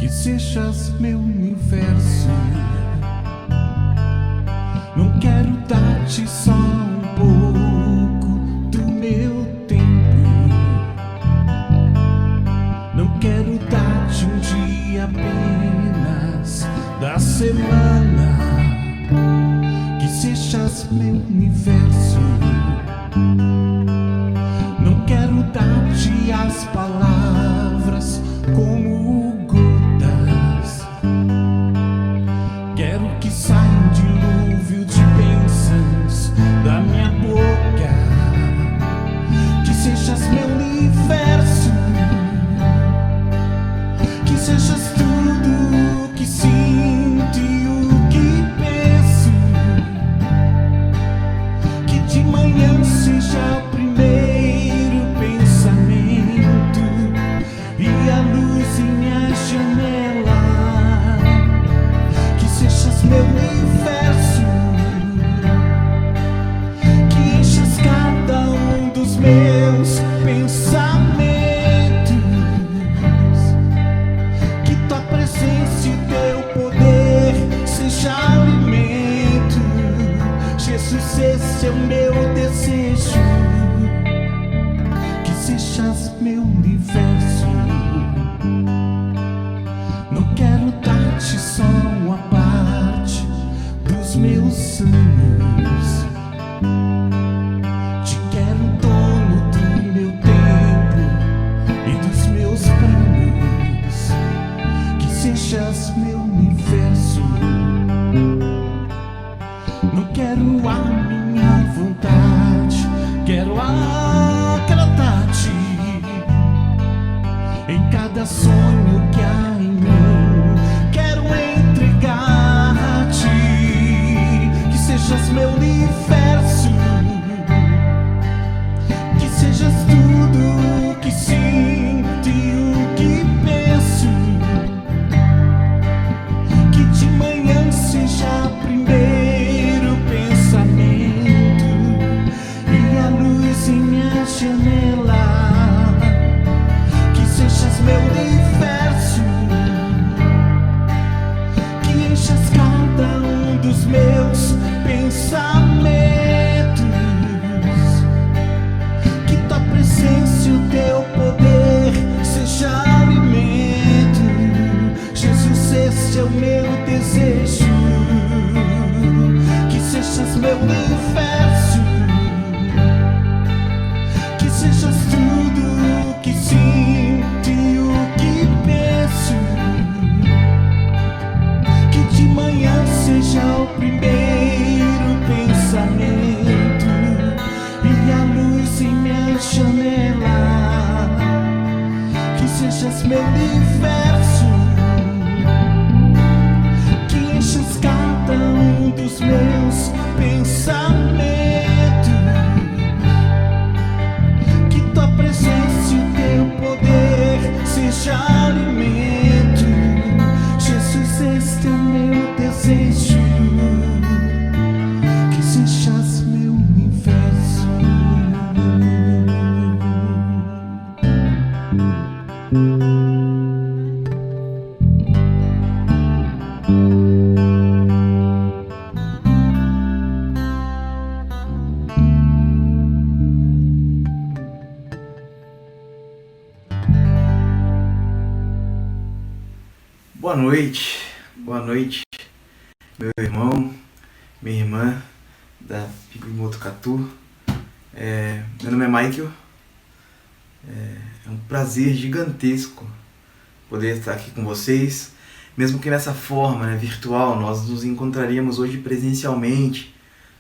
que sejas meu universo. Não quero dar-te só um pouco do meu tempo. Não quero dar-te um dia apenas da semana. Que sejas meu universo. Não quero dar-te as palavras como gotas. Quero que saia um dilúvio de bênçãos da minha boca. Que sejas meu universo. Que sejas tudo o que sinto e o que penso. Que de manhã seja o primeiro pensamento e a luz em minha janela. Que sejas meu universo. Que enchas cada um dos meus pensamentos. Que tua presença e teu poder seja alimento. Jesus, esse é o meu desejo. Que sejas meu universo. Não quero dar-te só uma parte dos meus sonhos. Te quero dono do meu tempo e dos meus planos. Que sejas meu universo. Não quero a minha vontade, quero agradar-te em cada sonho que há em mim. Quero entregar-te. Que sejas meu universo. Que sejas tudo o que sinto e o que penso. Que de manhã seja o primeiro pensamento e a luz em minha janela. Que sejas meu universo. Que enchas cada um dos meus pensamentos. Que tua presença e o teu poder seja alimento. Jesus, esse é o meu desejo. Que sejas meu universo. Que sejas tudo o que sinto e o que penso. Que de manhã seja o primeiro pensamento e a luz em minha janela. Que sejas meu universo. Que enchas cada um dos meus pensamentos. Que tua presença e o teu poder seja alimento. Jesus, este é o meu desejo. Que sejas meu universo. Boa noite, meu irmão, minha irmã da PIB Botucatu. Meu nome é Michael. É um prazer gigantesco poder estar aqui com vocês, mesmo que nessa forma, virtual. Nós nos encontraríamos hoje presencialmente,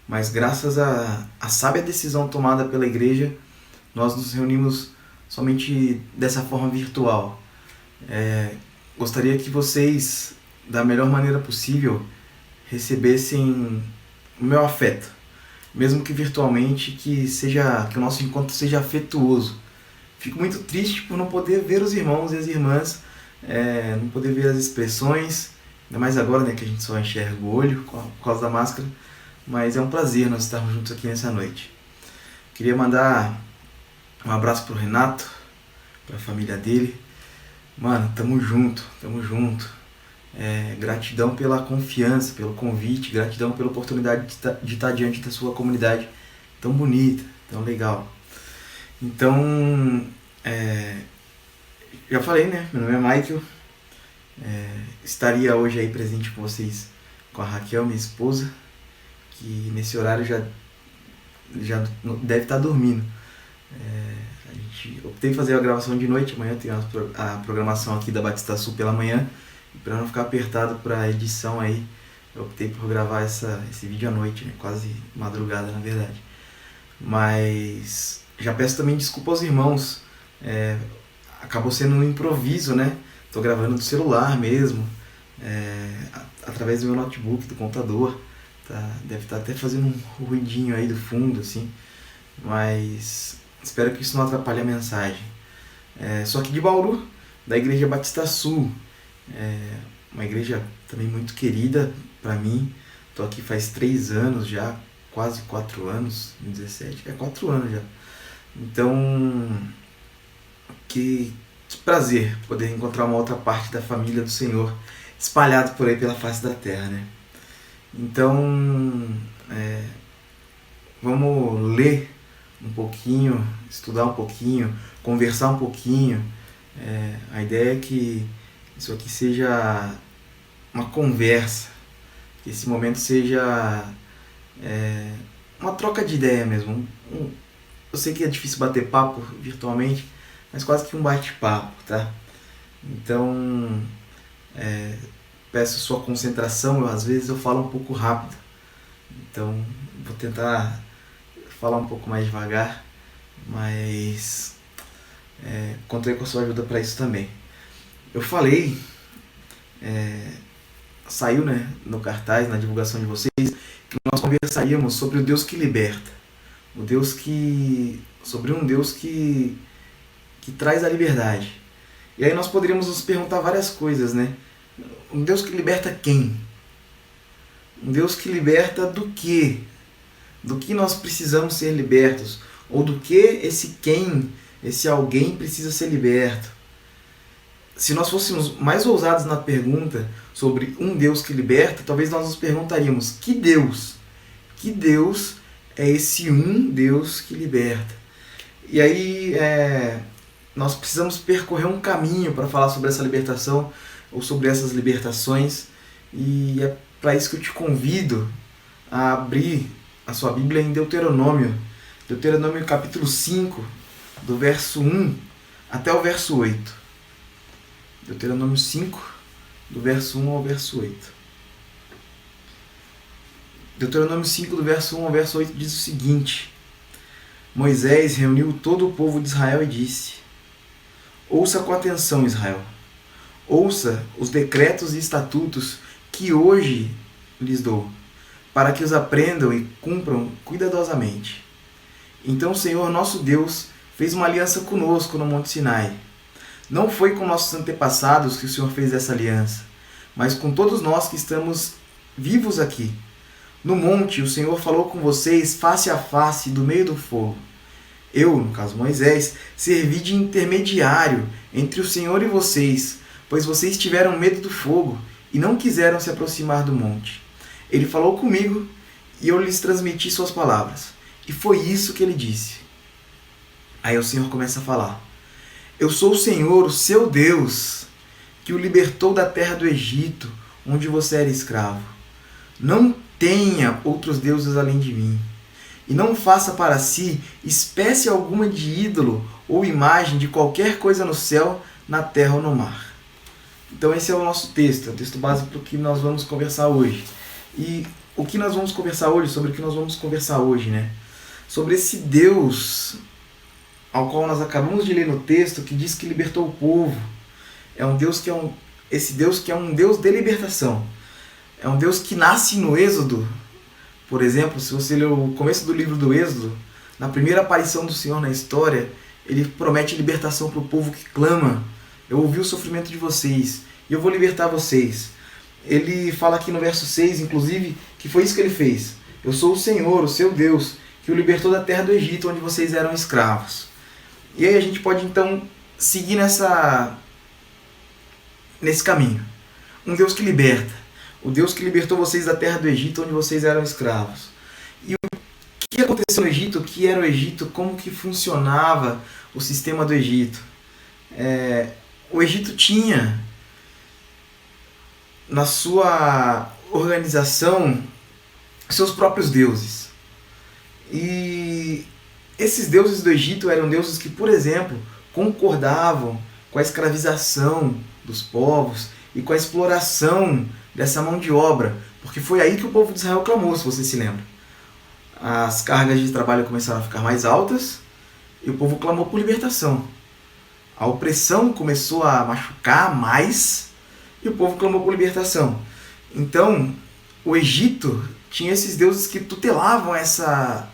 mas graças à sábia decisão tomada pela igreja, nós nos reunimos somente dessa forma virtual. Gostaria que vocês, da melhor maneira possível, recebessem o meu afeto, mesmo que virtualmente, que o nosso encontro seja afetuoso. Fico muito triste por não poder ver os irmãos e as irmãs, não poder ver as expressões, ainda mais agora, que a gente só enxerga o olho por causa da máscara, mas é um prazer nós estarmos juntos aqui nessa noite. Queria mandar um abraço para o Renato, para a família dele, Mano, tamo junto, tamo junto. Gratidão pela confiança, pelo convite, gratidão pela oportunidade de estar diante da sua comunidade tão bonita, tão legal. Então, já falei, né? Meu nome é Michael. Estaria hoje aí presente com vocês, com a Raquel, minha esposa, que nesse horário já deve estar dormindo. A gente optei em fazer a gravação de noite, amanhã tem a programação aqui da Batista Sul pela manhã, e para não ficar apertado para a edição aí, eu optei por gravar esse vídeo à noite, né? Quase madrugada na verdade. Mas já peço também desculpa aos irmãos, acabou sendo um improviso, né? Tô gravando do celular mesmo, através do meu notebook, do computador. Deve estar até fazendo um ruidinho aí do fundo, assim, mas espero que isso não atrapalhe a mensagem. Sou aqui de Bauru, da Igreja Batista Sul, uma igreja também muito querida para mim. Tô aqui faz 3 anos já, quase 4 anos, 17, 4 anos já. Então, que prazer poder encontrar uma outra parte da família do Senhor espalhado por aí pela face da terra, né? Então, vamos ler um pouquinho, estudar um pouquinho, conversar um pouquinho. A ideia é que isso aqui seja uma conversa, que esse momento seja uma troca de ideia mesmo. Eu sei que é difícil bater papo virtualmente, mas quase que um bate-papo, tá? Então, peço sua concentração. Às vezes eu falo um pouco rápido, então vou tentar falar um pouco mais devagar, mas contei com a sua ajuda para isso também. Eu falei, saiu, né, no cartaz, na divulgação de vocês, que nós conversaríamos sobre o Deus que liberta, sobre um Deus que traz a liberdade. E aí nós poderíamos nos perguntar várias coisas, né? Um Deus que liberta quem? Um Deus que liberta do quê? Do que nós precisamos ser libertos? Ou do que esse alguém precisa ser liberto? Se nós fôssemos mais ousados na pergunta sobre um Deus que liberta, talvez nós nos perguntaríamos: que Deus? Que Deus é esse um Deus que liberta? E aí nós precisamos percorrer um caminho para falar sobre essa libertação, ou sobre essas libertações, e é para isso que eu te convido a abrir a sua Bíblia em Deuteronômio capítulo 5, do verso 1 até o verso 8. Deuteronômio 5, do verso 1 ao verso 8. Deuteronômio 5, do verso 1 ao verso 8 diz o seguinte: Moisés reuniu todo o povo de Israel e disse: Ouça com atenção, Israel. Ouça os decretos e estatutos que hoje lhes dou, para que os aprendam e cumpram cuidadosamente. Então o Senhor nosso Deus fez uma aliança conosco no Monte Sinai. Não foi com nossos antepassados que o Senhor fez essa aliança, mas com todos nós que estamos vivos aqui. No monte, o Senhor falou com vocês face a face do meio do fogo. Eu, no caso Moisés, servi de intermediário entre o Senhor e vocês, pois vocês tiveram medo do fogo e não quiseram se aproximar do monte. Ele falou comigo e eu lhes transmiti suas palavras. E foi isso que ele disse. Aí o Senhor começa a falar: Eu sou o Senhor, o seu Deus, que o libertou da terra do Egito, onde você era escravo. Não tenha outros deuses além de mim. E não faça para si espécie alguma de ídolo ou imagem de qualquer coisa no céu, na terra ou no mar. Então esse é o nosso texto, é o texto básico para o que nós vamos conversar hoje. E o que nós vamos conversar hoje, sobre o que nós vamos conversar hoje, né? Sobre esse Deus ao qual nós acabamos de ler no texto, que diz que libertou o povo. É um Deus que esse Deus que é um Deus de libertação. É um Deus que nasce no Êxodo. Por exemplo, se você ler o começo do livro do Êxodo, na primeira aparição do Senhor na história, ele promete libertação para o povo que clama: eu ouvi o sofrimento de vocês e eu vou libertar vocês. Ele fala aqui no verso 6, inclusive, que foi isso que ele fez. Eu sou o Senhor, o seu Deus, que o libertou da terra do Egito, onde vocês eram escravos. E aí a gente pode então seguir nesse caminho. Um Deus que liberta. O Deus que libertou vocês da terra do Egito, onde vocês eram escravos. E o que aconteceu no Egito? O que era o Egito? Como que funcionava o sistema do Egito? O Egito tinha na sua organização seus próprios deuses. E esses deuses do Egito eram deuses que, por exemplo, concordavam com a escravização dos povos e com a exploração dessa mão de obra, porque foi aí que o povo de Israel clamou, se você se lembra. As cargas de trabalho começaram a ficar mais altas e o povo clamou por libertação. A opressão começou a machucar mais e o povo clamou por libertação. Então, o Egito tinha esses deuses que tutelavam essa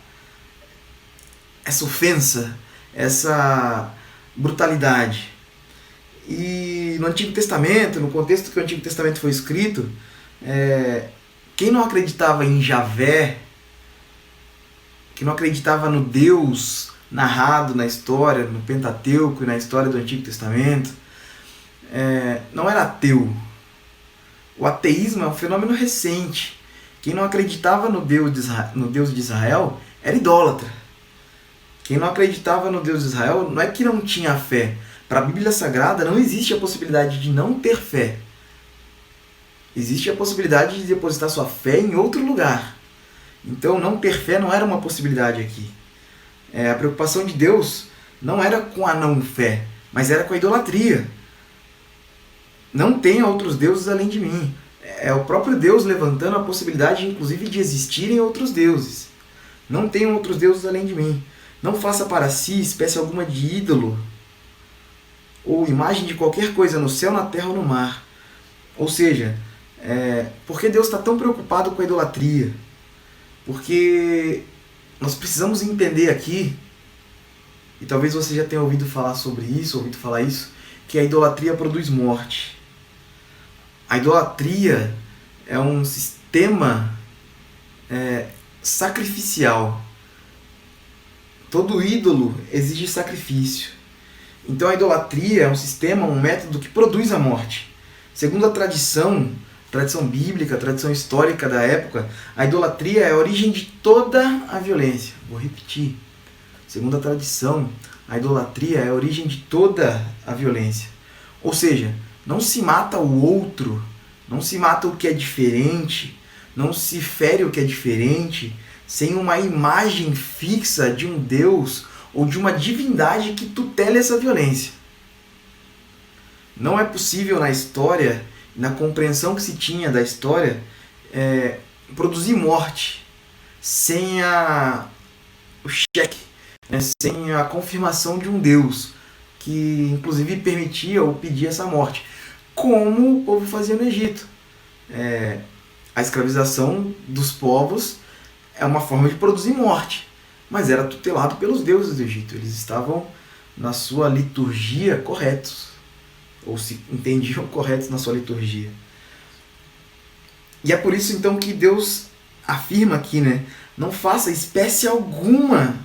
ofensa, essa brutalidade. E no Antigo Testamento, no contexto que o Antigo Testamento foi escrito, quem não acreditava em Javé, quem não acreditava no Deus narrado na história, no Pentateuco e na história do Antigo Testamento, não era ateu. O ateísmo é um fenômeno recente. Quem não acreditava no Deus de Israel era idólatra. Quem não acreditava no Deus de Israel não é que não tinha fé. Para a Bíblia Sagrada não existe a possibilidade de não ter fé. Existe a possibilidade de depositar sua fé em outro lugar. Então não ter fé não era uma possibilidade aqui. A preocupação de Deus não era com a não fé, mas era com a idolatria. Não tem outros deuses além de mim. É o próprio Deus levantando a possibilidade, inclusive, de existirem outros deuses. Não tem outros deuses além de mim. Não faça para si espécie alguma de ídolo ou imagem de qualquer coisa no céu, na terra ou no mar. Ou seja, por que Deus está tão preocupado com a idolatria? Porque nós precisamos entender aqui, e talvez você já tenha ouvido falar sobre isso, que a idolatria produz morte. A idolatria é um sistema sacrificial. Todo ídolo exige sacrifício. Então a idolatria é um sistema, um método que produz a morte. Segundo a tradição bíblica, a tradição histórica da época, a idolatria é a origem de toda a violência. Vou repetir. Segundo a tradição, a idolatria é a origem de toda a violência. Ou seja, não se mata o outro, não se mata o que é diferente, não se fere o que é diferente, sem uma imagem fixa de um Deus ou de uma divindade que tutele essa violência. Não é possível na história, na compreensão que se tinha da história, produzir morte sem o cheque, sem a confirmação de um Deus que inclusive permitia ou pedia essa morte, como o povo fazia no Egito. A escravização dos povos é uma forma de produzir morte, mas era tutelado pelos deuses do Egito. Eles estavam na sua liturgia corretos, ou se entendiam corretos na sua liturgia. E é por isso então que Deus afirma aqui, não faça espécie alguma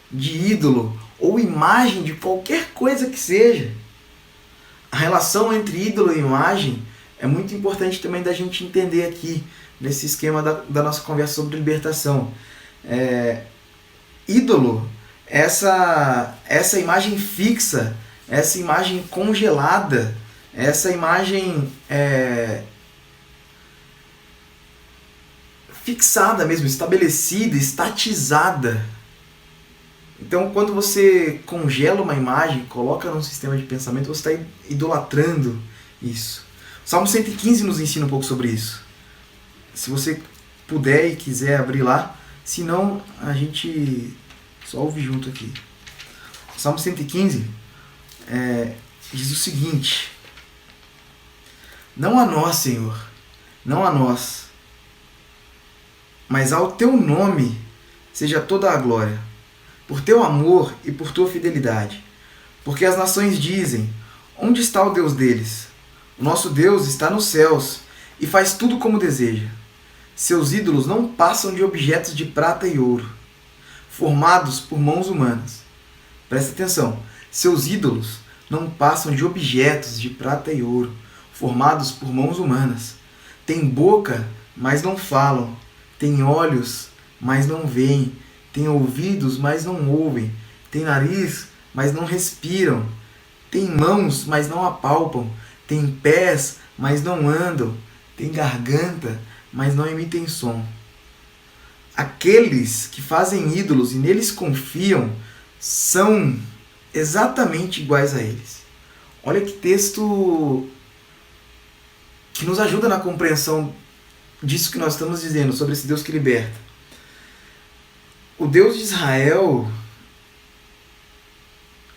de ídolo ou imagem de qualquer coisa que seja. A relação entre ídolo e imagem é muito importante também da gente entender aqui, nesse esquema da nossa conversa sobre libertação. Ídolo, essa imagem fixa, essa imagem congelada, essa imagem fixada mesmo, estabelecida, estatizada. Então, quando você congela uma imagem, coloca num sistema de pensamento, você está idolatrando isso. O Salmo 115 nos ensina um pouco sobre isso. Se você puder e quiser abrir lá, se não, a gente só ouve junto aqui. O Salmo 115 diz o seguinte: não a nós, Senhor, não a nós, mas ao teu nome seja toda a glória, por teu amor e por tua fidelidade. Porque as nações dizem: onde está o Deus deles? O nosso Deus está nos céus e faz tudo como deseja. Seus ídolos não passam de objetos de prata e ouro, formados por mãos humanas. Presta atenção. Seus ídolos não passam de objetos de prata e ouro, formados por mãos humanas. Têm boca, mas não falam. Têm olhos, mas não veem. Têm ouvidos, mas não ouvem. Têm nariz, mas não respiram. Têm mãos, mas não apalpam. Têm pés, mas não andam. Têm garganta, mas não emitem som. Aqueles que fazem ídolos e neles confiam são exatamente iguais a eles. Olha que texto que nos ajuda na compreensão disso que nós estamos dizendo, sobre esse Deus que liberta. O Deus de Israel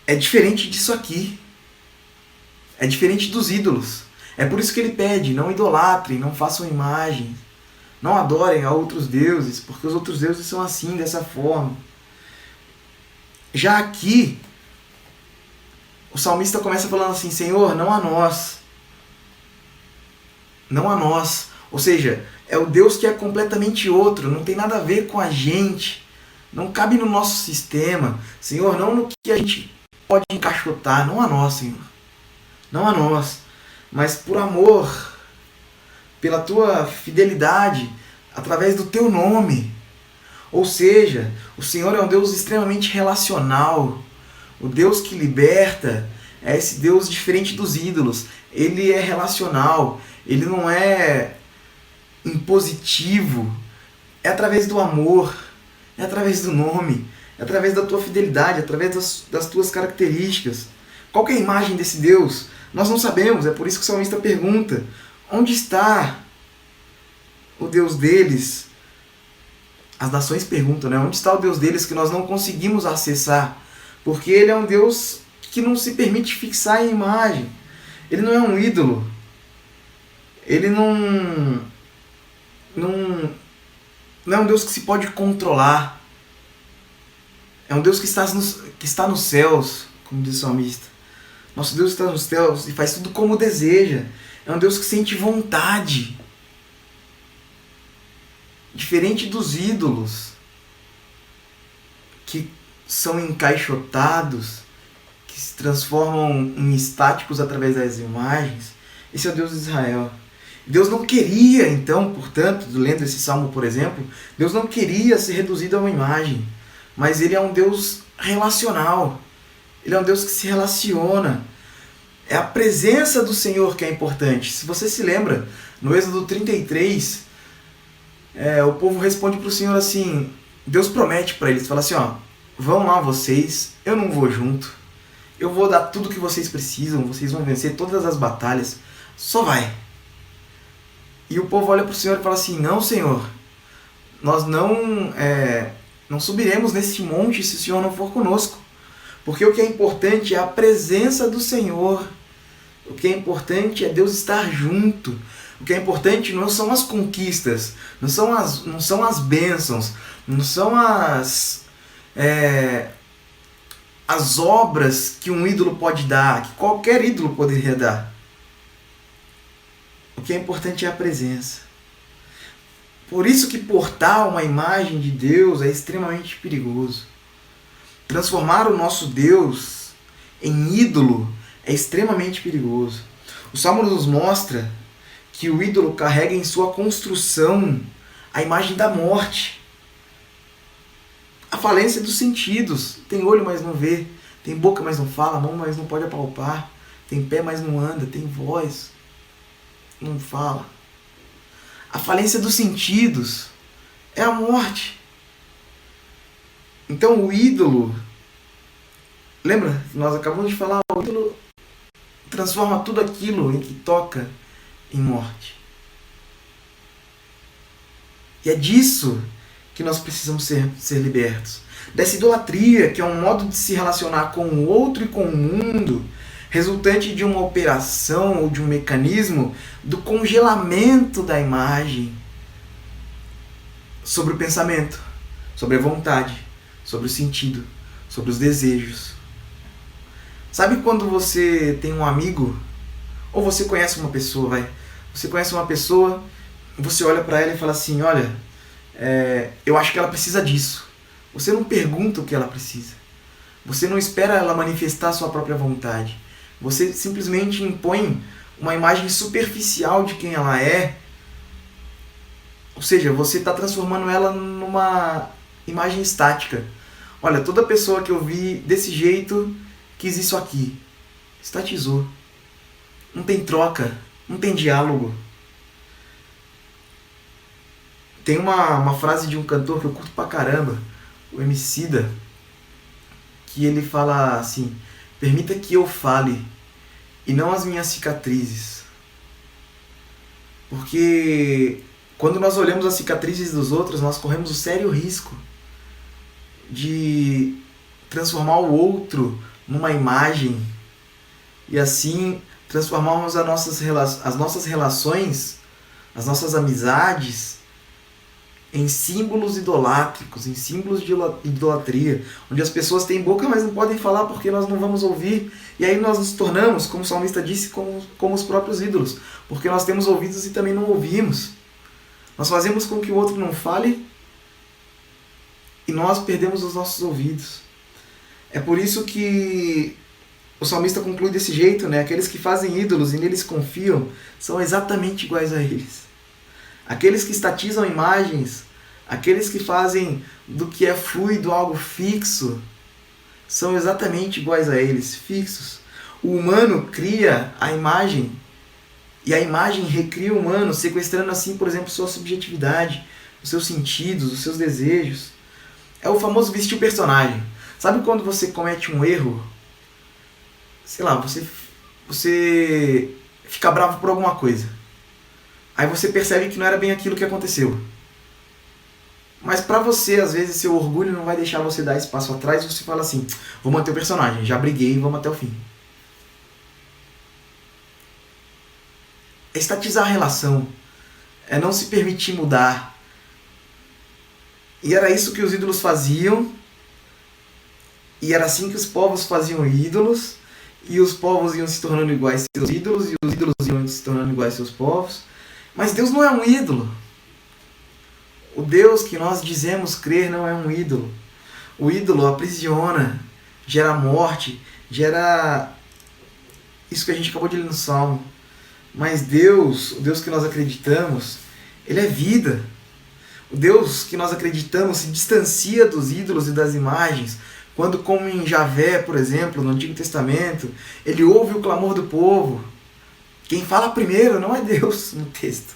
é diferente disso aqui. É diferente dos ídolos. É por isso que ele pede: não idolatrem, não façam imagens, não adorem a outros deuses, porque os outros deuses são assim, dessa forma. Já aqui, o salmista começa falando assim: Senhor, não a nós. Não a nós. Ou seja, é o Deus que é completamente outro, não tem nada a ver com a gente, não cabe no nosso sistema. Senhor, não no que a gente pode encaixotar, não a nós, Senhor. Não a nós, mas por amor, pela tua fidelidade, através do teu nome. Ou seja, o Senhor é um Deus extremamente relacional. O Deus que liberta é esse Deus diferente dos ídolos. Ele é relacional, ele não é impositivo. É através do amor, é através do nome, é através da tua fidelidade, através das tuas características. Qual que é a imagem desse Deus? Nós não sabemos, é por isso que o salmista pergunta: onde está o Deus deles? As nações perguntam, né? Onde está o Deus deles que nós não conseguimos acessar? Porque ele é um Deus que não se permite fixar em imagem. Ele não é um ídolo. Ele não é um Deus que se pode controlar. É um Deus que está nos céus, como diz o salmista. Nosso Deus está nos céus e faz tudo como deseja. É um Deus que sente vontade. Diferente dos ídolos, que são encaixotados, que se transformam em estáticos através das imagens, esse é o Deus de Israel. Deus não queria, então, portanto, lendo esse salmo, por exemplo, Deus não queria ser reduzido a uma imagem, mas ele é um Deus relacional. Ele é um Deus que se relaciona. É a presença do Senhor que é importante. Se você se lembra, no Êxodo 33, o povo responde para o Senhor assim, Deus promete para eles, fala assim, vão lá vocês, eu não vou junto, eu vou dar tudo que vocês precisam, vocês vão vencer todas as batalhas, só vai. E o povo olha para o Senhor e fala assim, não, Senhor, nós não subiremos nesse monte se o Senhor não for conosco, porque o que é importante é a presença do Senhor, o que é importante é Deus estar junto. O que é importante não são as conquistas, não são as bênçãos, não são as obras que um ídolo pode dar, que qualquer ídolo poderia dar. O que é importante é a presença. Por isso que portar uma imagem de Deus é extremamente perigoso. Transformar o nosso Deus em ídolo é extremamente perigoso. O Salmo nos mostra que o ídolo carrega em sua construção a imagem da morte. A falência dos sentidos. Tem olho, mas não vê. Tem boca, mas não fala. Mão, mas não pode apalpar. Tem pé, mas não anda. Tem voz, não fala. A falência dos sentidos é a morte. Então o ídolo... Lembra? Nós acabamos de falar. O ídolo transforma tudo aquilo em que toca em morte. E é disso que nós precisamos ser libertos. Dessa idolatria, que é um modo de se relacionar com o outro e com o mundo, resultante de uma operação ou de um mecanismo do congelamento da imagem sobre o pensamento, sobre a vontade, sobre o sentido, sobre os desejos. Sabe quando você tem um amigo, ou você conhece uma pessoa, você conhece uma pessoa, você olha para ela e fala assim, olha, eu acho que ela precisa disso. Você não pergunta o que ela precisa. Você não espera ela manifestar a sua própria vontade. Você simplesmente impõe uma imagem superficial de quem ela é. Ou seja, você está transformando ela numa imagem estática. Olha, toda pessoa que eu vi desse jeito quis isso aqui. Estatizou. Não tem troca, não tem diálogo. Tem uma frase de um cantor que eu curto pra caramba, o Emicida, que ele fala assim: permita que eu fale e não as minhas cicatrizes. Porque quando nós olhamos as cicatrizes dos outros, nós corremos o sério risco de transformar o outro numa imagem e assim transformarmos as nossas relações, as nossas amizades em símbolos idolátricos, em símbolos de idolatria, onde as pessoas têm boca, mas não podem falar porque nós não vamos ouvir, e aí nós nos tornamos, como o salmista disse, como os próprios ídolos, porque nós temos ouvidos e também não ouvimos. Nós fazemos com que o outro não fale e nós perdemos os nossos ouvidos. É por isso que o salmista conclui desse jeito, né? Aqueles que fazem ídolos e neles confiam são exatamente iguais a eles. Aqueles que estatizam imagens, aqueles que fazem do que é fluido algo fixo, são exatamente iguais a eles, fixos. O humano cria a imagem e a imagem recria o humano, sequestrando assim, por exemplo, sua subjetividade, os seus sentidos, os seus desejos. É o famoso vestir o personagem. Sabe quando você comete um erro? Sei lá, você fica bravo por alguma coisa. Aí você percebe que não era bem aquilo que aconteceu. Mas pra você, às vezes, seu orgulho não vai deixar você dar esse passo atrás e você fala assim: vou manter o personagem, já briguei e vamos até o fim. É estatizar a relação. É não se permitir mudar. E era isso que os ídolos faziam. E era assim que os povos faziam ídolos. E os povos iam se tornando iguais a seus ídolos. E os ídolos iam se tornando iguais a seus povos. Mas Deus não é um ídolo. O Deus que nós dizemos crer não é um ídolo. O ídolo aprisiona, gera morte, gera isso que a gente acabou de ler no Salmo. Mas Deus, o Deus que nós acreditamos, Ele é vida. O Deus que nós acreditamos se distancia dos ídolos e das imagens, quando, como em Javé, por exemplo, no Antigo Testamento, Ele ouve o clamor do povo. Quem fala primeiro não é Deus no texto.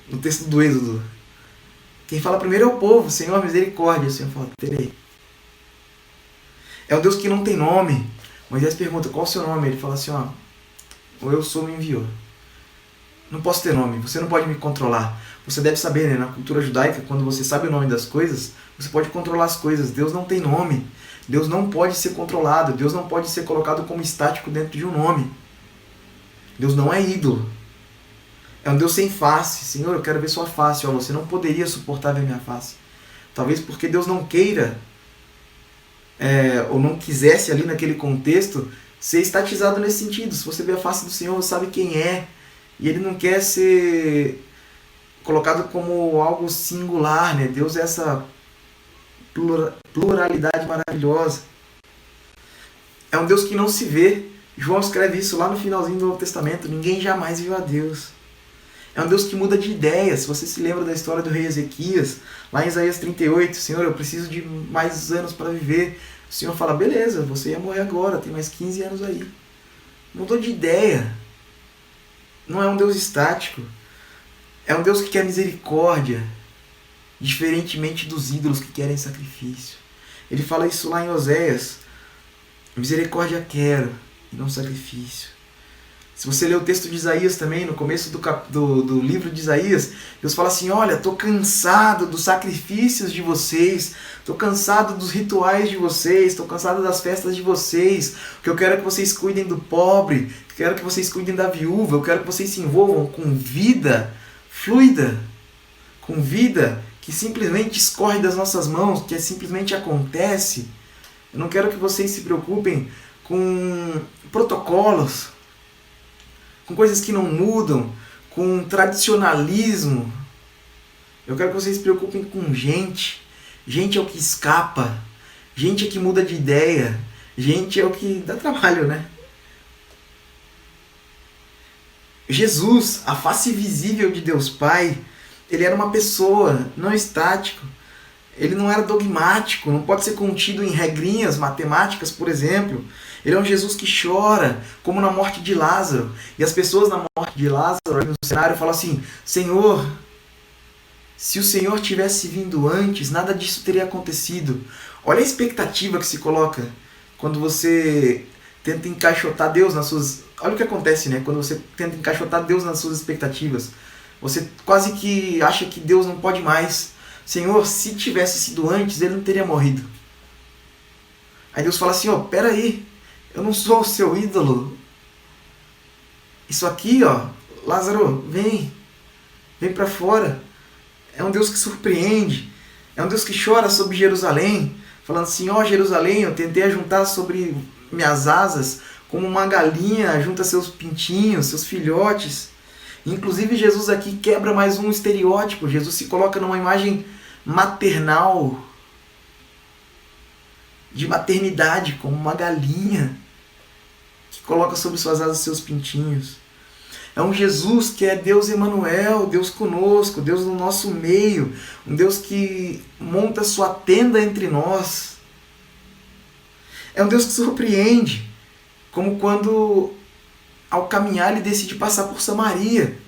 No texto do Êxodo. Quem fala primeiro é o povo. Senhor, misericórdia. O Senhor fala: terei. É um Deus que não tem nome. Moisés pergunta: qual é o seu nome? Ele fala assim: ó, o eu sou me enviou. Não posso ter nome. Você não pode me controlar. Você deve saber, né? Na cultura judaica, quando você sabe o nome das coisas, você pode controlar as coisas. Deus não tem nome. Deus não pode ser controlado. Deus não pode ser colocado como estático dentro de um nome. Deus não é ídolo. É um Deus sem face. Senhor, eu quero ver sua face. Ó, você não poderia suportar ver minha face. Talvez porque Deus não queira, ou não quisesse ali naquele contexto, ser estatizado nesse sentido. Se você vê a face do Senhor, você sabe quem é. E Ele não quer ser colocado como algo singular, né? Deus é essa pluralidade maravilhosa. É um Deus que não se vê. João escreve isso lá no finalzinho do Novo Testamento. Ninguém jamais viu a Deus. É um Deus que muda de ideia. Se você se lembra da história do rei Ezequias, lá em Isaías 38, Senhor, eu preciso de mais anos para viver. O Senhor fala: beleza, você ia morrer agora, tem mais 15 anos aí. Mudou de ideia. Não é um Deus estático. É um Deus que quer misericórdia, diferentemente dos ídolos que querem sacrifício. Ele fala isso lá em Oséias: misericórdia quero, e não sacrifício. Se você ler o texto de Isaías também, no começo do livro de Isaías, Deus fala assim: olha, estou cansado dos sacrifícios de vocês, estou cansado dos rituais de vocês, estou cansado das festas de vocês, que eu quero é que vocês cuidem do pobre, eu quero que vocês cuidem da viúva, eu quero que vocês se envolvam com vida fluida, com vida que simplesmente escorre das nossas mãos, que simplesmente acontece. Eu não quero que vocês se preocupem com protocolos, com coisas que não mudam, com tradicionalismo. Eu quero que vocês se preocupem com gente. Gente é o que escapa. Gente é que muda de ideia. Gente é o que dá trabalho, né? Jesus, a face visível de Deus Pai, ele era uma pessoa, não estático. Ele não era dogmático, não pode ser contido em regrinhas matemáticas, por exemplo. Ele é um Jesus que chora, como na morte de Lázaro. E as pessoas na morte de Lázaro, no cenário, falam assim: Senhor, se o Senhor tivesse vindo antes, nada disso teria acontecido. Olha a expectativa que se coloca quando você tenta encaixotar Deus nas suas... Olha o que acontece, né? Quando você tenta encaixotar Deus nas suas expectativas. Você quase que acha que Deus não pode mais. Senhor, se tivesse sido antes, ele não teria morrido. Aí Deus fala assim: ó, peraí, eu não sou o seu ídolo. Isso aqui, ó, Lázaro, vem pra fora. É um Deus que surpreende. É um Deus que chora sobre Jerusalém, falando assim: ó, Jerusalém, eu tentei ajuntar sobre minhas asas como uma galinha junta seus pintinhos, seus filhotes. Inclusive Jesus aqui quebra mais um estereótipo. Jesus se coloca numa imagem maternal, de maternidade, como uma galinha que coloca sobre suas asas seus pintinhos. É um Jesus que é Deus Emanuel, Deus conosco, Deus no nosso meio, um Deus que monta sua tenda entre nós. É um Deus que surpreende, como quando ao caminhar ele decide passar por Samaria.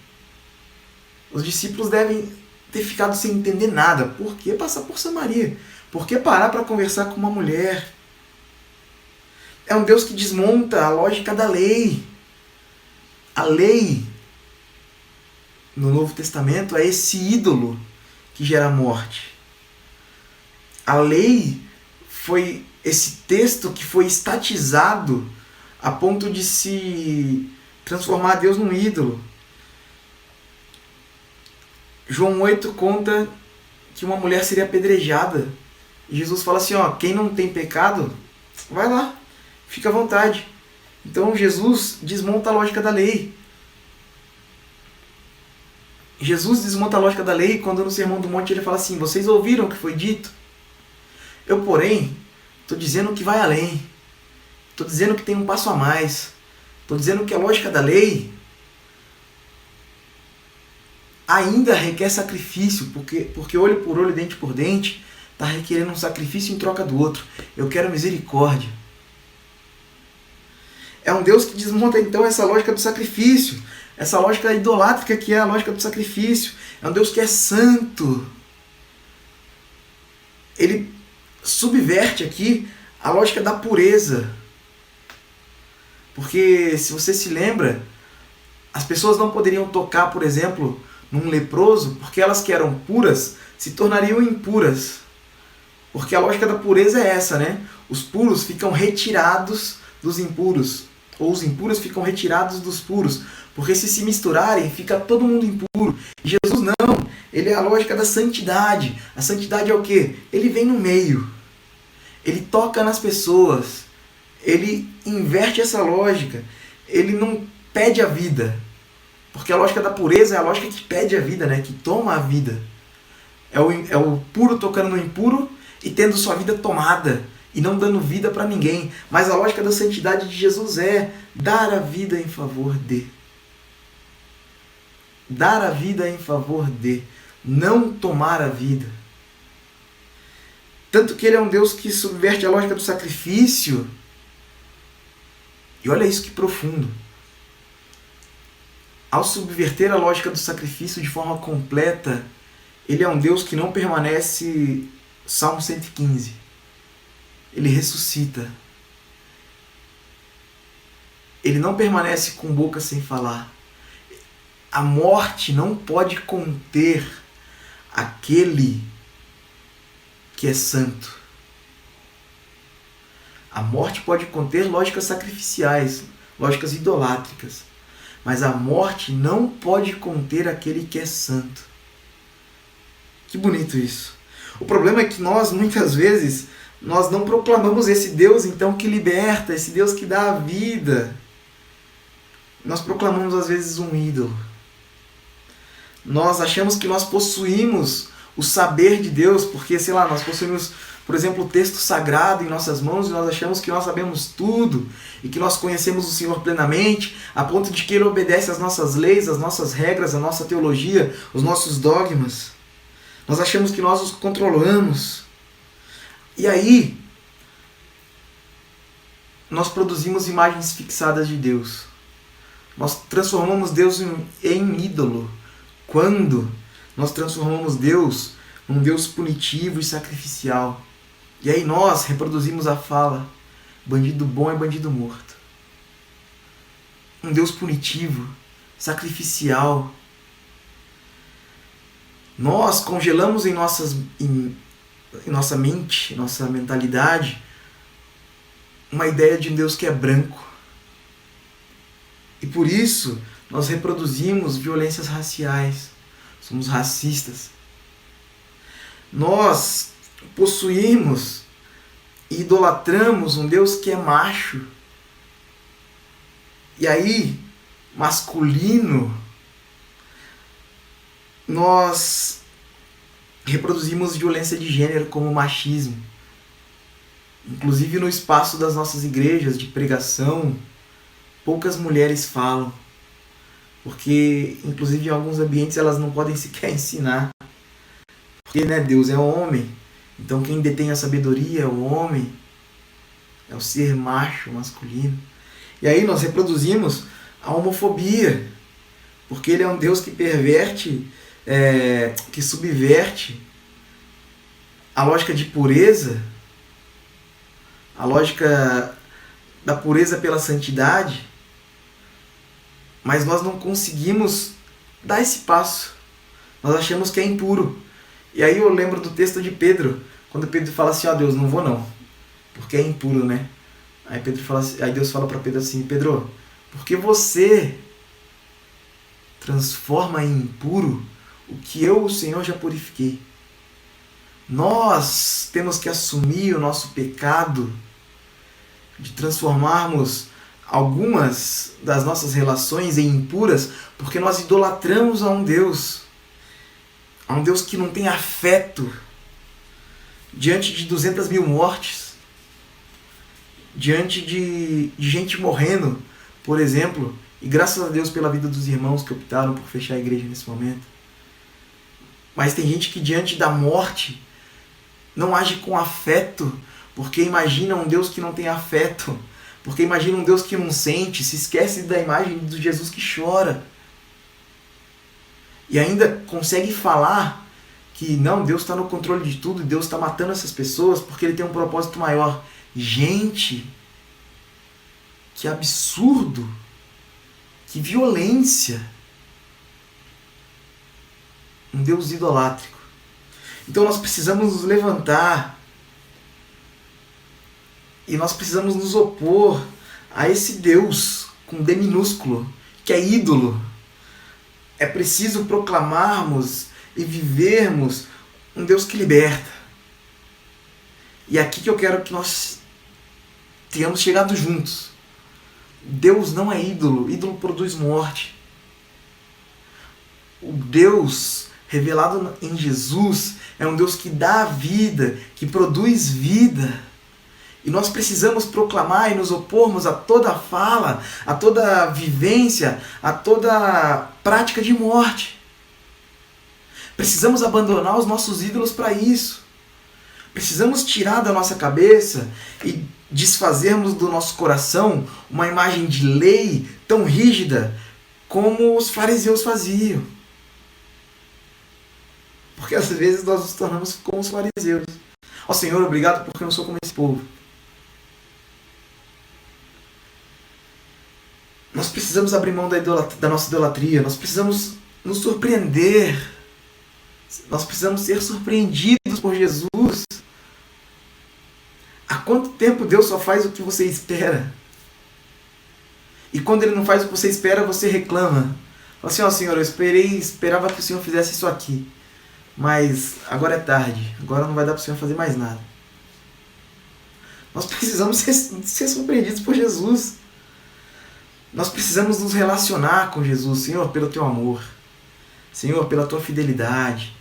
Os discípulos devem ter ficado sem entender nada. Por que passar por Samaria? Por que parar para conversar com uma mulher? É um Deus que desmonta a lógica da lei. A lei, no Novo Testamento, é esse ídolo que gera morte. A lei foi esse texto que foi estatizado a ponto de se transformar Deus num ídolo. João 8 conta que uma mulher seria apedrejada. E Jesus fala assim: ó, quem não tem pecado, vai lá, fica à vontade. Então Jesus desmonta a lógica da lei. Jesus desmonta a lógica da lei quando no Sermão do Monte ele fala assim: vocês ouviram o que foi dito? Eu, porém, estou dizendo que vai além. Estou dizendo que tem um passo a mais. Estou dizendo que a lógica da lei ainda requer sacrifício, porque olho por olho, dente por dente, está requerendo um sacrifício em troca do outro. Eu quero misericórdia. É um Deus que desmonta então essa lógica do sacrifício, essa lógica idolátrica que é a lógica do sacrifício. É um Deus que é santo. Ele subverte aqui a lógica da pureza. Porque, se você se lembra, as pessoas não poderiam tocar, por exemplo, num leproso, porque elas que eram puras se tornariam impuras. Porque a lógica da pureza é essa, né? Os puros ficam retirados dos impuros, ou os impuros ficam retirados dos puros, porque se misturarem, fica todo mundo impuro. E Jesus não, ele é a lógica da santidade. A santidade é o quê? Ele vem no meio, ele toca nas pessoas, ele inverte essa lógica, ele não pede a vida, porque a lógica da pureza é a lógica que pede a vida, né? Que toma a vida. É o puro tocando no impuro e tendo sua vida tomada, e não dando vida para ninguém. Mas a lógica da santidade de Jesus é dar a vida em favor de. Dar a vida em favor de. Não tomar a vida. Tanto que ele é um Deus que subverte a lógica do sacrifício. E olha isso que profundo. Ao subverter a lógica do sacrifício de forma completa, ele é um Deus que não permanece... Salmo 115. Ele ressuscita. Ele não permanece com boca sem falar. A morte não pode conter aquele que é santo. A morte pode conter lógicas sacrificiais, lógicas idolátricas. Mas a morte não pode conter aquele que é santo. Que bonito isso. O problema é que nós, muitas vezes, nós não proclamamos esse Deus, então, que liberta, esse Deus que dá a vida. Nós proclamamos, às vezes, um ídolo. Nós achamos que nós possuímos o saber de Deus, porque, sei lá, nós possuímos por exemplo, o texto sagrado em nossas mãos e nós achamos que nós sabemos tudo e que nós conhecemos o Senhor plenamente, a ponto de que Ele obedece às nossas leis, às nossas regras, à nossa teologia, os nossos dogmas. Nós achamos que nós os controlamos. E aí, nós produzimos imagens fixadas de Deus. Nós transformamos Deus em ídolo quando nós transformamos Deus num Deus punitivo e sacrificial. E aí nós reproduzimos a fala: bandido bom é bandido morto. Um Deus punitivo, sacrificial. Nós congelamos em nossa mente, nossa mentalidade, uma ideia de um Deus que é branco. E por isso nós reproduzimos violências raciais. Somos racistas. Nós possuímos e idolatramos um Deus que é macho. E aí, masculino, nós reproduzimos violência de gênero como machismo. Inclusive no espaço das nossas igrejas de pregação, poucas mulheres falam. Porque, inclusive, em alguns ambientes elas não podem sequer ensinar. Porque, né, Deus é homem. Então quem detém a sabedoria é o homem. É o ser macho, masculino. E aí nós reproduzimos a homofobia. Porque ele é um Deus que perverte, que subverte a lógica de pureza, a lógica da pureza pela santidade. Mas nós não conseguimos dar esse passo. Nós achamos que é impuro. E aí eu lembro do texto de Pedro, quando Pedro fala assim: ó, Deus, não vou não, porque é impuro, né? Aí Deus fala para Pedro assim: Pedro, porque você transforma em impuro o que eu, o Senhor, já purifiquei. Nós temos que assumir o nosso pecado de transformarmos algumas das nossas relações em impuras, porque nós idolatramos a um Deus que não tem afeto diante de 200 mil mortes, diante de gente morrendo, por exemplo, e graças a Deus pela vida dos irmãos que optaram por fechar a igreja nesse momento. Mas tem gente que diante da morte não age com afeto, porque imagina um Deus que não tem afeto, porque imagina um Deus que não sente, se esquece da imagem do Jesus que chora. E ainda consegue falar que não, Deus está no controle de tudo, Deus está matando essas pessoas porque Ele tem um propósito maior. Gente, que absurdo, que violência. Um Deus idolátrico. Então nós precisamos nos levantar e nós precisamos nos opor a esse Deus com D minúsculo, que é ídolo. É preciso proclamarmos e vivermos um Deus que liberta. E é aqui que eu quero que nós tenhamos chegado juntos. Deus não é ídolo. Ídolo produz morte. O Deus revelado em Jesus é um Deus que dá vida, que produz vida. E nós precisamos proclamar e nos opormos a toda fala, a toda vivência, a toda prática de morte. Precisamos abandonar os nossos ídolos para isso. Precisamos tirar da nossa cabeça e desfazermos do nosso coração uma imagem de lei tão rígida como os fariseus faziam. Porque às vezes nós nos tornamos como os fariseus. Ó Senhor, obrigado porque eu não sou como esse povo. Nós precisamos abrir mão da nossa idolatria. Nós precisamos nos surpreender. Nós precisamos ser surpreendidos por Jesus. Há quanto tempo Deus só faz o que você espera? E quando Ele não faz o que você espera, você reclama. Fala assim: ó Senhor, eu esperava que o Senhor fizesse isso aqui. Mas agora é tarde. Agora não vai dar para o Senhor fazer mais nada. Nós precisamos ser surpreendidos por Jesus. Nós precisamos nos relacionar com Jesus. Senhor, pelo Teu amor. Senhor, pela Tua fidelidade.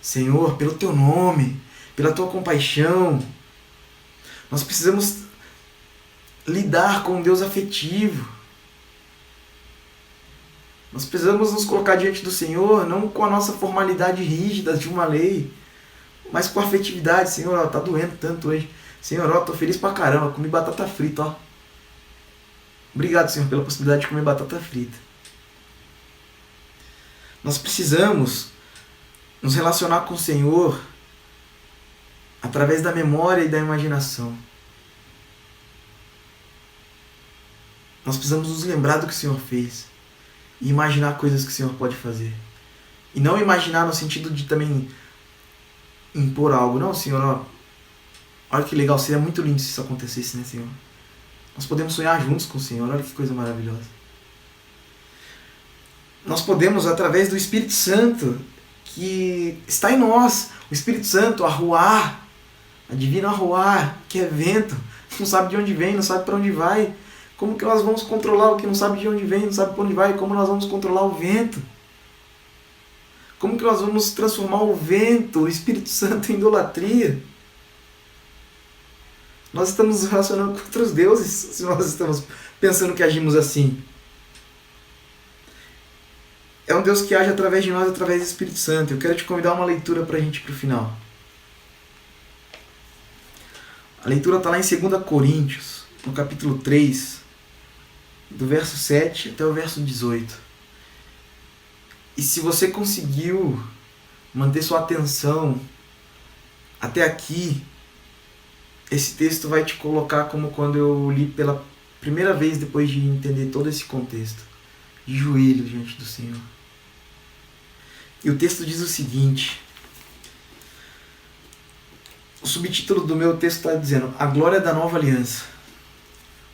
Senhor, pelo Teu nome. pela tua compaixão. Nós precisamos lidar com um Deus afetivo. Nós precisamos nos colocar diante do Senhor, não com a nossa formalidade rígida de uma lei, mas com afetividade. Senhor, ó, tá doendo tanto hoje. Senhor, ó, tô feliz pra caramba, comi batata frita, ó. Obrigado, Senhor, pela possibilidade de comer batata frita. Nós precisamos nos relacionar com o Senhor através da memória e da imaginação. Nós precisamos nos lembrar do que o Senhor fez e imaginar coisas que o Senhor pode fazer. E não imaginar no sentido de também impor algo. Não, Senhor, ó, olha que legal, seria muito lindo se isso acontecesse, né, Senhor? Nós podemos sonhar juntos com o Senhor, olha que coisa maravilhosa. Nós podemos, através do Espírito Santo, que está em nós, o Espírito Santo, a ruar, a divina ruar, que é vento, não sabe de onde vem, não sabe para onde vai. Como que nós vamos controlar o que não sabe de onde vem, não sabe para onde vai? Como nós vamos controlar o vento? Como que nós vamos transformar o vento, o Espírito Santo, em idolatria? Nós estamos nos relacionando com outros deuses se nós estamos pensando que agimos assim. É um Deus que age através de nós, através do Espírito Santo. Eu quero te convidar a uma leitura para a gente ir para o final. A leitura está lá em 2 Coríntios, no capítulo 3, do verso 7 até o verso 18. E se você conseguiu manter sua atenção até aqui, esse texto vai te colocar como quando eu li pela primeira vez depois de entender todo esse contexto, de joelhos diante do Senhor. E o texto diz o seguinte, o subtítulo do meu texto está dizendo: A Glória da Nova Aliança.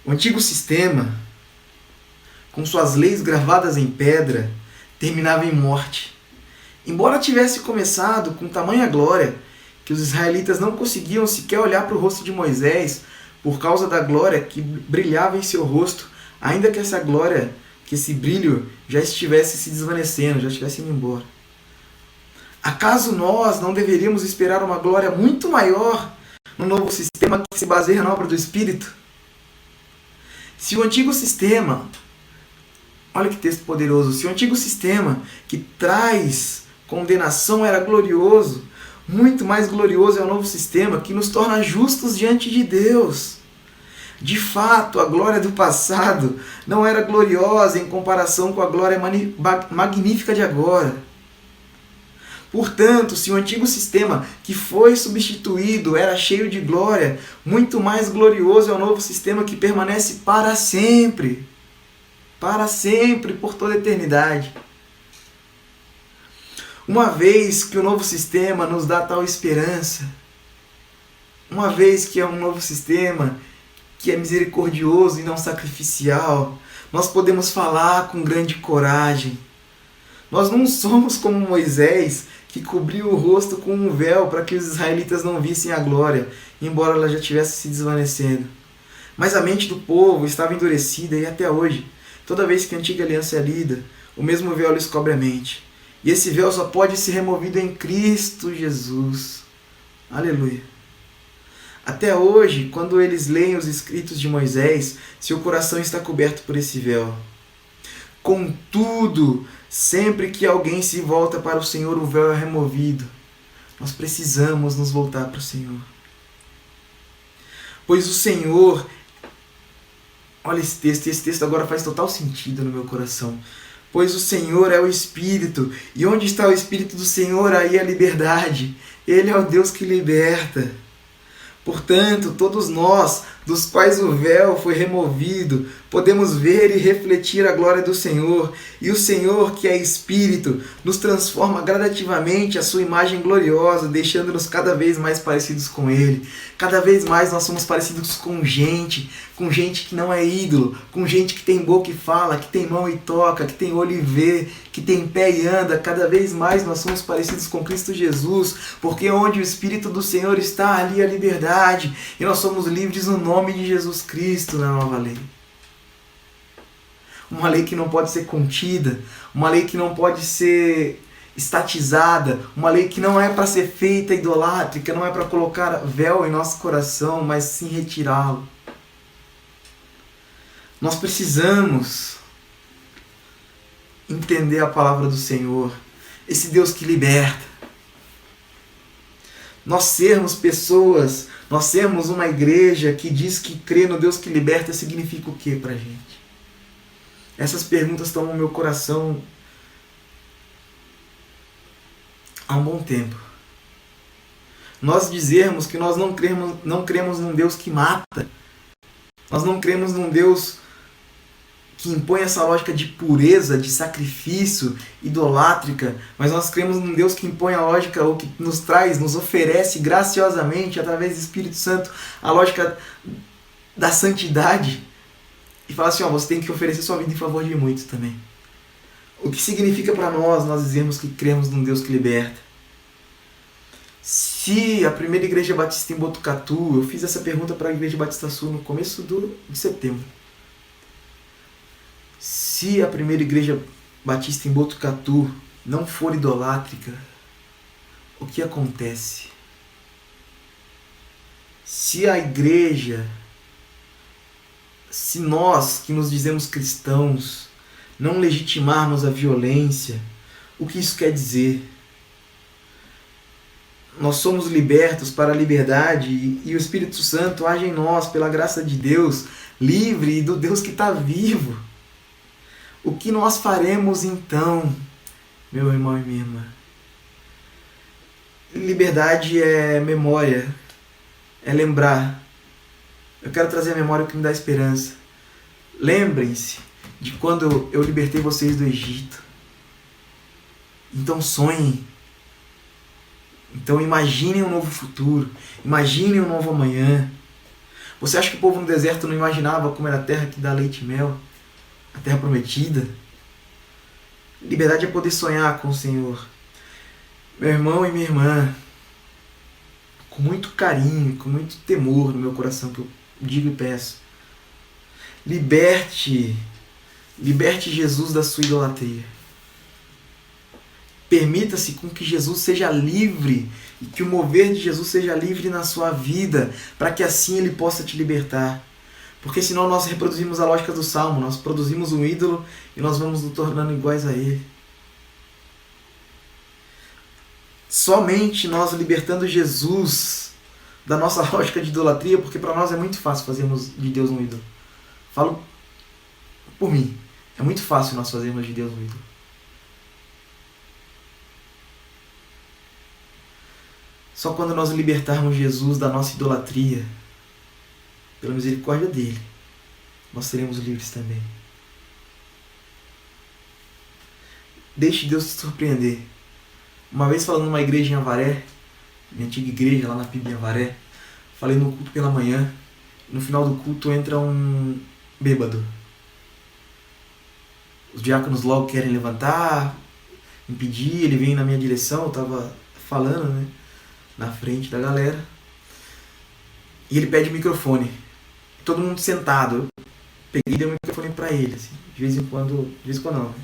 O antigo sistema, com suas leis gravadas em pedra, terminava em morte. Embora tivesse começado com tamanha glória que os israelitas não conseguiam sequer olhar para o rosto de Moisés por causa da glória que brilhava em seu rosto, ainda que essa glória, que esse brilho já estivesse se desvanecendo, já estivesse indo embora. Acaso nós não deveríamos esperar uma glória muito maior no novo sistema que se baseia na obra do Espírito? Se o antigo sistema, olha que texto poderoso, se o antigo sistema que traz condenação era glorioso, muito mais glorioso é o novo sistema que nos torna justos diante de Deus. De fato, a glória do passado não era gloriosa em comparação com a glória magnífica de agora. Portanto, se o antigo sistema que foi substituído era cheio de glória, muito mais glorioso é o novo sistema que permanece para sempre, por toda a eternidade. Uma vez que o novo sistema nos dá tal esperança, uma vez que é um novo sistema que é misericordioso e não sacrificial, nós podemos falar com grande coragem. Nós não somos como Moisés, que cobriu o rosto com um véu para que os israelitas não vissem a glória, embora ela já estivesse se desvanecendo. Mas a mente do povo estava endurecida e até hoje, toda vez que a antiga aliança é lida, o mesmo véu lhes cobre a mente. E esse véu só pode ser removido em Cristo Jesus. Aleluia. Até hoje, quando eles leem os escritos de Moisés, seu coração está coberto por esse véu. Contudo, sempre que alguém se volta para o Senhor, o véu é removido. Nós precisamos nos voltar para o Senhor. Pois o Senhor... Olha esse texto agora faz total sentido no meu coração. Pois o Senhor é o Espírito, e onde está o Espírito do Senhor, aí a liberdade. Ele é o Deus que liberta. Portanto, todos nós, dos quais o véu foi removido, podemos ver e refletir a glória do Senhor. E o Senhor, que é Espírito, nos transforma gradativamente à sua imagem gloriosa, deixando-nos cada vez mais parecidos com Ele. Cada vez mais nós somos parecidos com gente que não é ídolo, com gente que tem boca e fala, que tem mão e toca, que tem olho e vê, que tem pé e anda. Cada vez mais nós somos parecidos com Cristo Jesus, porque onde o Espírito do Senhor está, ali a liberdade, e nós somos livres no nome de Jesus Cristo na nova lei. Uma lei que não pode ser contida, uma lei que não pode ser estatizada, uma lei que não é para ser feita idolátrica, não é para colocar véu em nosso coração, mas sim retirá-lo. Nós precisamos entender a palavra do Senhor, esse Deus que liberta. Nós sermos pessoas, nós sermos uma igreja que diz que crê no Deus que liberta, significa o que pra gente? Essas perguntas estão no meu coração há um bom tempo. Nós dizermos que nós não cremos num Deus que mata, nós não cremos num Deus que impõe essa lógica de pureza, de sacrifício, idolátrica, mas nós cremos num Deus que impõe a lógica, ou que nos traz, nos oferece graciosamente, através do Espírito Santo, a lógica da santidade, e fala assim, você tem que oferecer sua vida em favor de muitos também. O que significa para nós dizermos que cremos num Deus que liberta? Se a primeira igreja batista em Botucatu, eu fiz essa pergunta para a igreja Batista Sul no começo de setembro. Se a primeira igreja batista em Botucatu não for idolátrica, o que acontece? Se a igreja, se nós que nos dizemos cristãos, não legitimarmos a violência, o que isso quer dizer? Nós somos libertos para a liberdade e o Espírito Santo age em nós, pela graça de Deus, livre e do Deus que está vivo. O que nós faremos então, meu irmão e minha irmã? Liberdade é memória, é lembrar. Eu quero trazer a memória o que me dá esperança. Lembrem-se de quando eu libertei vocês do Egito. Então sonhem. Então imaginem um novo futuro. Imaginem um novo amanhã. Você acha que o povo no deserto não imaginava como era a terra que dá leite e mel? A terra prometida? Liberdade é poder sonhar com o Senhor. Meu irmão e minha irmã, com muito carinho, com muito temor no meu coração, que eu digo e peço, liberte Jesus da sua idolatria. Permita-se com que Jesus seja livre e que o mover de Jesus seja livre na sua vida, para que assim Ele possa te libertar. Porque senão nós reproduzimos a lógica do Salmo, nós produzimos um ídolo e nós vamos nos tornando iguais a ele. Somente nós libertando Jesus da nossa lógica de idolatria, porque para nós é muito fácil fazermos de Deus um ídolo. Falo por mim, é muito fácil nós fazermos de Deus um ídolo. Só quando nós libertarmos Jesus da nossa idolatria, pela misericórdia dele, nós seremos livres também. Deixe Deus te surpreender. Uma vez falando numa igreja em Avaré, minha antiga igreja lá na PIB em Avaré, falei no culto pela manhã, no final do culto entra um bêbado. Os diáconos logo querem levantar, impedir, ele vem na minha direção, eu estava falando, né, na frente da galera, e ele pede o microfone. Todo mundo sentado. Eu peguei e dei o microfone pra ele. Assim. De vez em quando não. Né?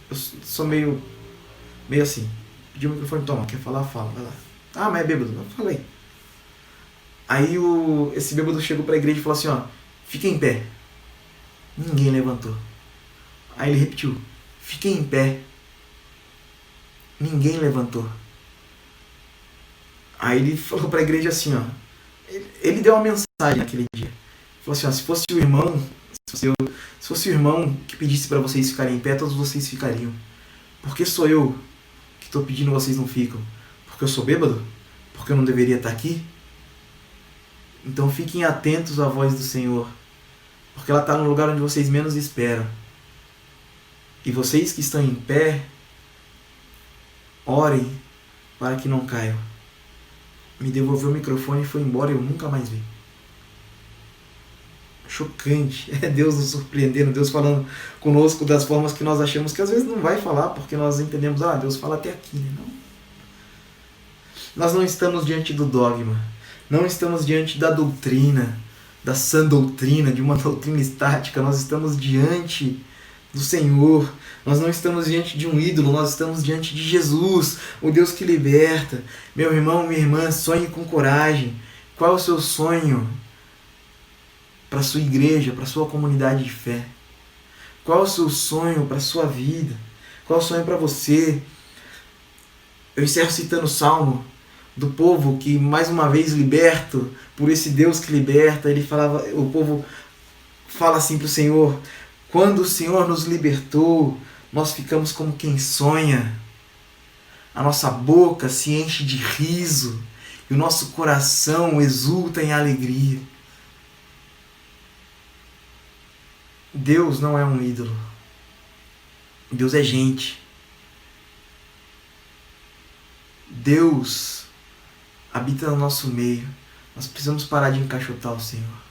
Eu sou meio assim. Pedi o microfone, toma, quer falar? Fala, vai lá. Ah, mas é bêbado. Não, falei. Aí esse bêbado chegou pra igreja e falou assim, fica em pé. Ninguém levantou. Aí ele repetiu, fica em pé. Ninguém levantou. Aí ele falou pra igreja assim, ele deu uma mensagem naquele dia. Ele falou assim, se fosse o irmão que pedisse para vocês ficarem em pé, todos vocês ficariam. Por que sou eu que estou pedindo e vocês não ficam? Porque eu sou bêbado? Porque eu não deveria estar aqui? Então fiquem atentos à voz do Senhor, porque ela está no lugar onde vocês menos esperam. E vocês que estão em pé, orem para que não caiam. Me devolveu o microfone e foi embora e eu nunca mais vi. Chocante. É Deus nos surpreendendo, Deus falando conosco das formas que nós achamos que às vezes não vai falar, porque nós entendemos, Deus fala até aqui, né? Não. Nós não estamos diante do dogma, não estamos diante da doutrina, da sã doutrina, de uma doutrina estática, nós estamos diante do Senhor. Nós não estamos diante de um ídolo, nós estamos diante de Jesus, o Deus que liberta. Meu irmão, minha irmã, sonhe com coragem. Qual é o seu sonho para a sua igreja, para a sua comunidade de fé? Qual é o seu sonho para a sua vida? Qual é o sonho para você? Eu encerro citando o Salmo do povo que, mais uma vez, liberto por esse Deus que liberta. O povo fala assim para o Senhor: quando o Senhor nos libertou, nós ficamos como quem sonha. A nossa boca se enche de riso e o nosso coração exulta em alegria. Deus não é um ídolo. Deus é gente. Deus habita no nosso meio. Nós precisamos parar de encaixotar o Senhor.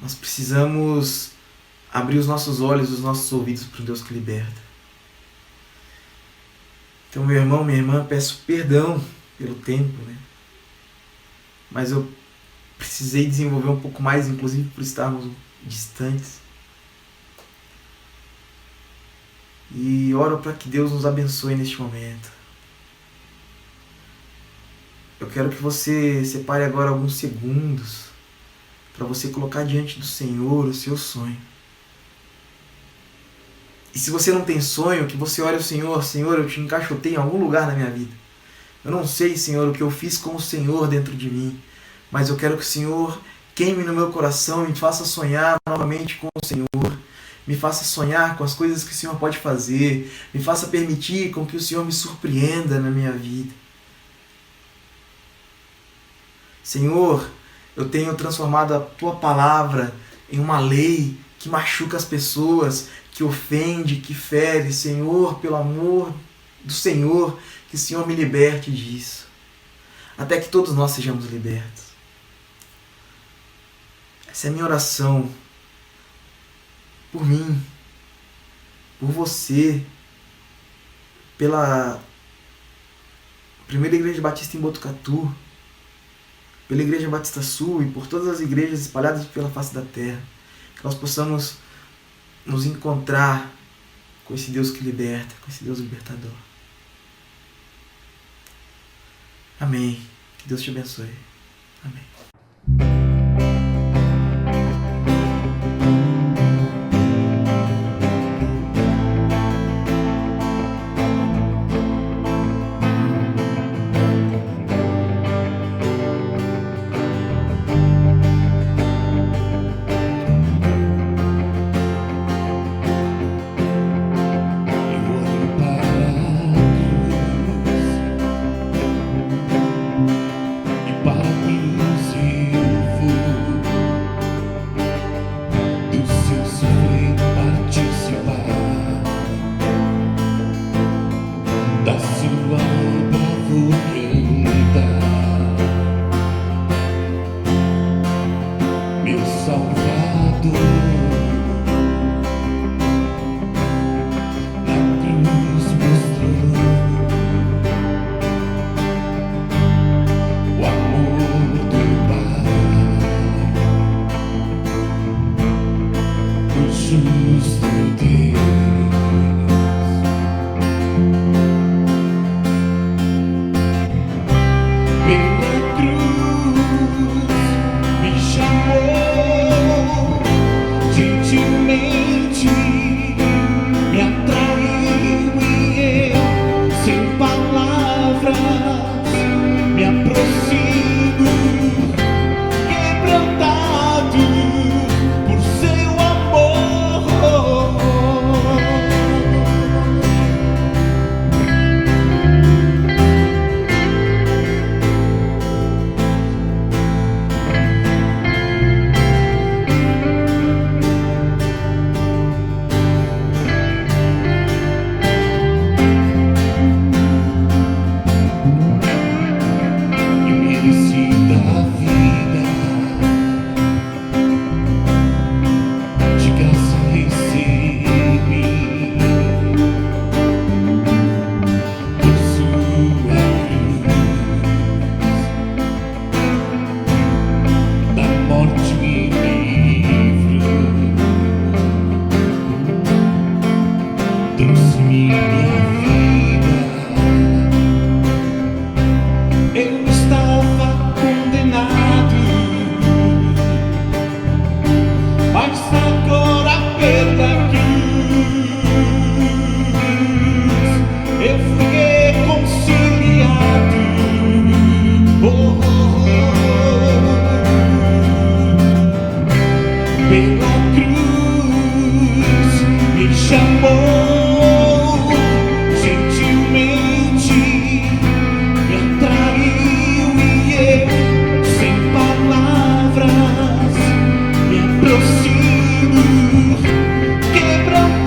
Nós precisamos abrir os nossos olhos, os nossos ouvidos para o Deus que liberta. Então, meu irmão, minha irmã, peço perdão pelo tempo, né? Mas eu precisei desenvolver um pouco mais, inclusive por estarmos distantes. E oro para que Deus nos abençoe neste momento. Eu quero que você separe agora alguns segundos para você colocar diante do Senhor o seu sonho. E se você não tem sonho, que você ore ao Senhor: Senhor, eu te encaixotei em algum lugar na minha vida. Eu não sei, Senhor, o que eu fiz com o Senhor dentro de mim, mas eu quero que o Senhor queime no meu coração e me faça sonhar novamente com o Senhor. Me faça sonhar com as coisas que o Senhor pode fazer. Me faça permitir com que o Senhor me surpreenda na minha vida. Senhor, eu tenho transformado a Tua palavra em uma lei que machuca as pessoas, que ofende, que fere. Senhor, pelo amor do Senhor, que o Senhor me liberte disso. Até que todos nós sejamos libertos. Essa é a minha oração. Por mim, por você, pela Primeira Igreja Batista em Botucatu, pela Igreja Batista Sul e por todas as igrejas espalhadas pela face da terra. Que nós possamos nos encontrar com esse Deus que liberta, com esse Deus libertador. Amém. Que Deus te abençoe. Amém. Por seu amor pela cruz me chamou gentilmente, me atraiu e eu, sem palavras, me aproximo, quebrantado.